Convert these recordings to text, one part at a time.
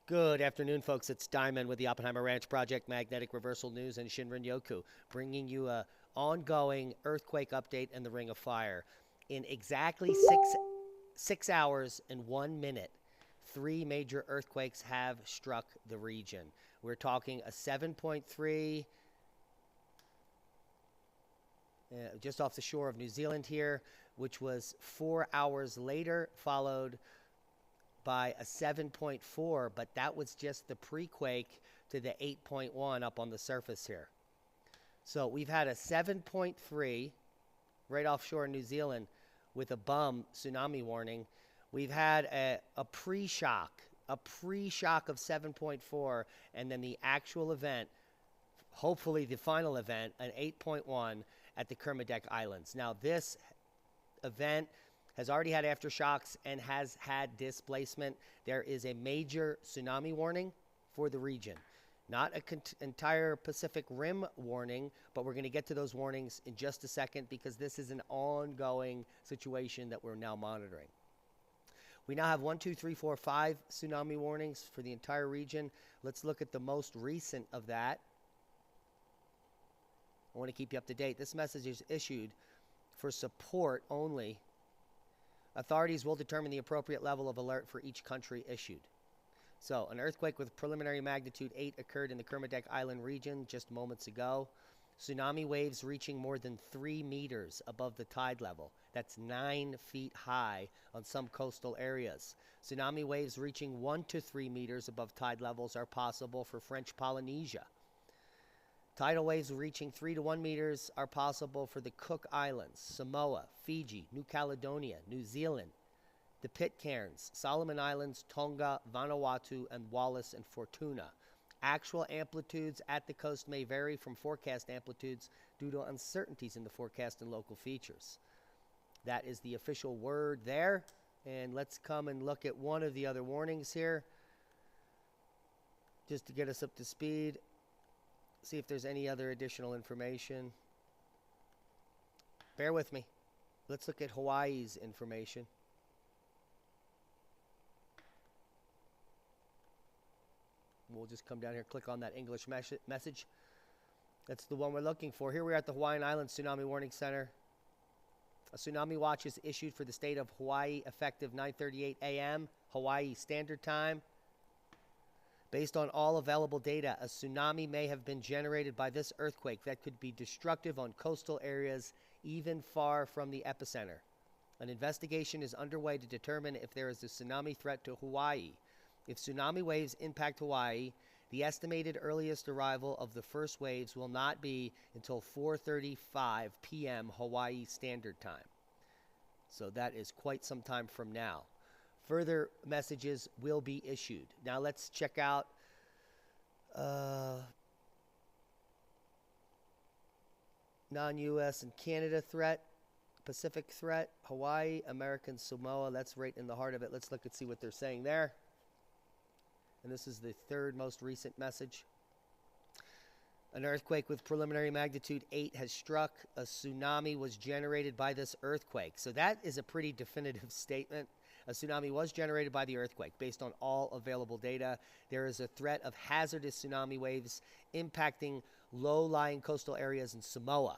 Good afternoon, folks. It's Diamond with the Oppenheimer Ranch Project, Magnetic Reversal News, and Shinrin Yoku, bringing you a ongoing earthquake update and the Ring of Fire. In exactly six hours and 1 minute, 3 major earthquakes have struck the region. We're talking a 7.3 just off the shore of New Zealand here, which was 4 hours later, followed by a 7.4, but that was just the pre-quake to the 8.1 up on the surface here. So we've had a 7.3 right offshore New Zealand with a bum tsunami warning. We've had a pre-shock of 7.4, and then the actual event, hopefully the final event, an 8.1 at the Kermadec Islands. Now this event has already had aftershocks and has had displacement. There is a major tsunami warning for the region. Not an entire Pacific Rim warning, but we're going to get to those warnings in just a second because this is an ongoing situation that we're now monitoring. We now have 1, 2, 3, 4, 5 tsunami warnings for the entire region. Let's look at the most recent of that. I want to keep you up to date. This message is issued for support only. Authorities will determine the appropriate level of alert for each country issued. So, an earthquake with preliminary magnitude 8 occurred in the Kermadec Island region just moments ago. Tsunami waves reaching more than 3 meters above the tide level. That's 9 feet high on some coastal areas. Tsunami waves reaching 1 to 3 meters above tide levels are possible for French Polynesia. Tidal waves reaching 3 to 1 meters are possible for the Cook Islands, Samoa, Fiji, New Caledonia, New Zealand, the Pitcairns, Solomon Islands, Tonga, Vanuatu, and Wallis and FUTUNA. Actual amplitudes at the coast may vary from forecast amplitudes due to uncertainties in the forecast and local features. That is the official word there. And let's come and look at one of the other warnings here, just to get us up to speed. See if there's any other additional information. Bear with me. Let's look at Hawaii's information. We'll just come down here, click on that English message. That's the one we're looking for. Here we are at the Hawaiian Islands Tsunami Warning Center. A tsunami watch is issued for the state of Hawaii effective 9:38 a.m. Hawaii Standard Time. Based on all available data, a tsunami may have been generated by this earthquake that could be destructive on coastal areas even far from the epicenter. An investigation is underway to determine if there is a tsunami threat to Hawaii. If tsunami waves impact Hawaii, the estimated earliest arrival of the first waves will not be until 4:35 p.m. Hawaii Standard Time. So that is quite some time from now. Further messages will be issued. Now let's check out non-U.S. and Canada threat, Pacific threat, Hawaii, American Samoa. That's right in the heart of it. Let's look and see what they're saying there. And this is the third most recent message. An earthquake with preliminary magnitude 8 has struck. A tsunami was generated by this earthquake. So that is a pretty definitive statement. A tsunami was generated by the earthquake based on all available data. There is a threat of hazardous tsunami waves impacting low-lying coastal areas in Samoa.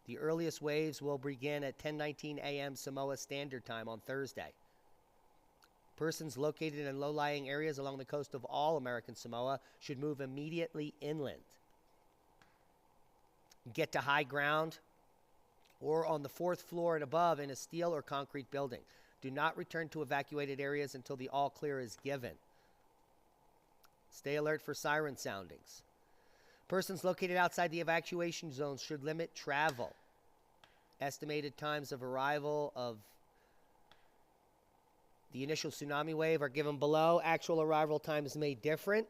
The earliest waves will begin at 10:19 a.m. Samoa Standard Time on Thursday. Persons located in low-lying areas along the coast of all American Samoa should move immediately inland. Get to high ground or on the 4th floor and above in a steel or concrete building. Do not return to evacuated areas until the all clear is given. Stay alert for siren soundings. Persons located outside the evacuation zones should limit travel. Estimated times of arrival of the initial tsunami wave are given below. Actual arrival times may differ.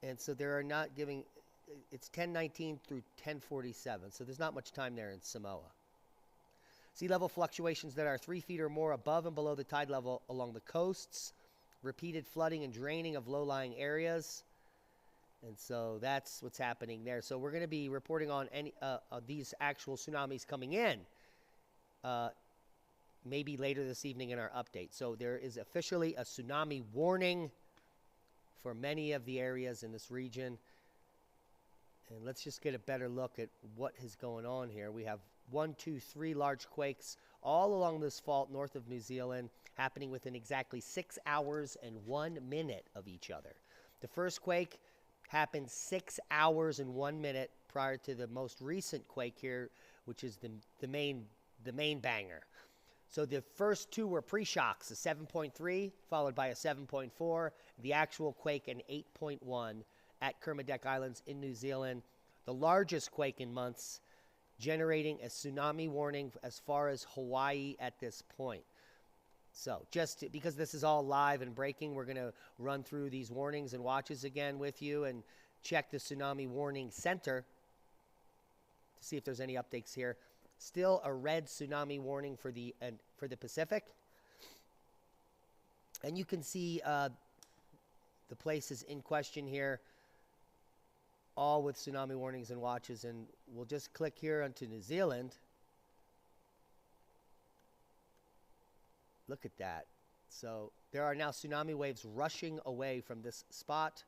And so they're not giving, it's 10:19 through 10:47. So there's not much time there in Samoa. Sea level fluctuations that are 3 feet or more above and below the tide level along the coasts. Repeated flooding and draining of low-lying areas. And so that's what's happening there. So we're going to be reporting on any these actual tsunamis coming in maybe later this evening in our update. So there is officially a tsunami warning for many of the areas in this region. And let's just get a better look at what is going on here. We have 1, 2, 3 large quakes all along this fault north of New Zealand, happening within exactly 6 hours and 1 minute of each other. The first quake happened 6 hours and 1 minute prior to the most recent quake here, which is the main banger. So the first two were pre-shocks, a 7.3 followed by a 7.4, the actual quake an 8.1 at Kermadec Islands in New Zealand, the largest quake in months, generating a tsunami warning as far as Hawaii at this point. So because this is all live and breaking, we're going to run through these warnings and watches again with you and check the Tsunami Warning Center to see if there's any updates here. Still a red tsunami warning for the Pacific. And you can see the places in question here, all with tsunami warnings and watches. And we'll just click here onto New Zealand. Look at that. So there are now tsunami waves rushing away from this spot.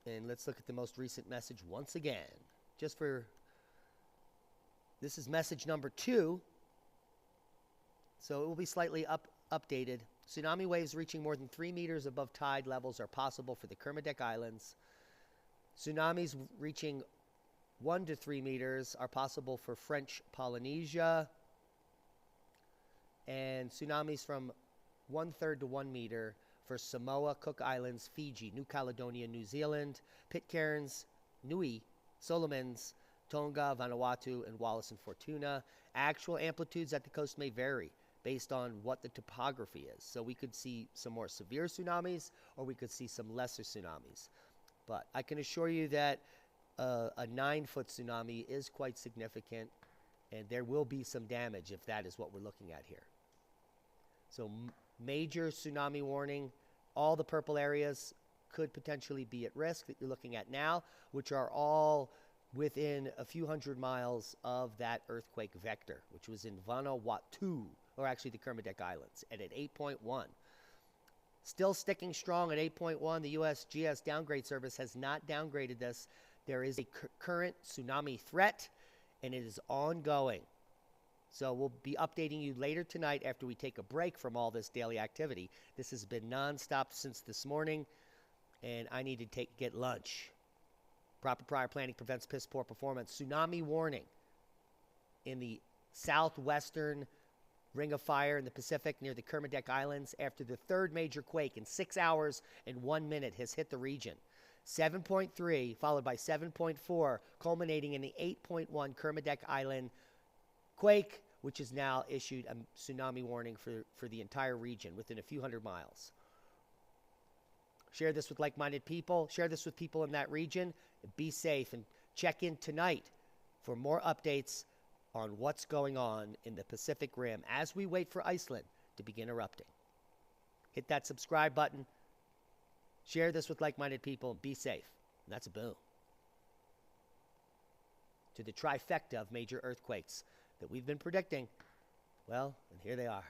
And let's look at the most recent message once again. This is message number 2. So it will be slightly updated. Tsunami waves reaching more than 3 meters above tide levels are possible for the Kermadec Islands. Tsunamis reaching 1 to 3 meters are possible for French Polynesia. And tsunamis from 1/3 to 1 meter for Samoa, Cook Islands, Fiji, New Caledonia, New Zealand, Pitcairns, NIUE, Solomons, Tonga, Vanuatu, and Wallis and FUTUNA. Actual amplitudes at the coast may vary based on what the topography is. So we could see some more severe tsunamis, or we could see some lesser tsunamis. But I can assure you that a 9-foot tsunami is quite significant, and there will be some damage if that is what we're looking at here. So major tsunami warning. All the purple areas could potentially be at risk that you're looking at now, which are all within a few hundred miles of that earthquake vector, which was in Vanuatu, or actually the Kermadec Islands, and at 8.1. Still sticking strong at 8.1. The USGS downgrade service has not downgraded this. There is a current tsunami threat, and it is ongoing. So we'll be updating you later tonight after we take a break from all this daily activity. This has been nonstop since this morning, and I need to get lunch. Proper prior planning prevents piss poor performance. Tsunami warning in the southwestern ring of fire in the Pacific near the Kermadec Islands after the 3rd major quake in 6 hours and 1 minute has hit the region. 7.3 followed by 7.4, culminating in the 8.1 Kermadec Island quake, which has now issued a tsunami warning for the entire region within a few hundred miles. Share this with like-minded people. Share this with people in that region. Be safe and check in tonight for more updates on what's going on in the Pacific Rim as we wait for Iceland to begin erupting. Hit that subscribe button. Share this with like-minded people and be safe. And that's a boom. To the trifecta of major earthquakes that we've been predicting. Well, and here they are.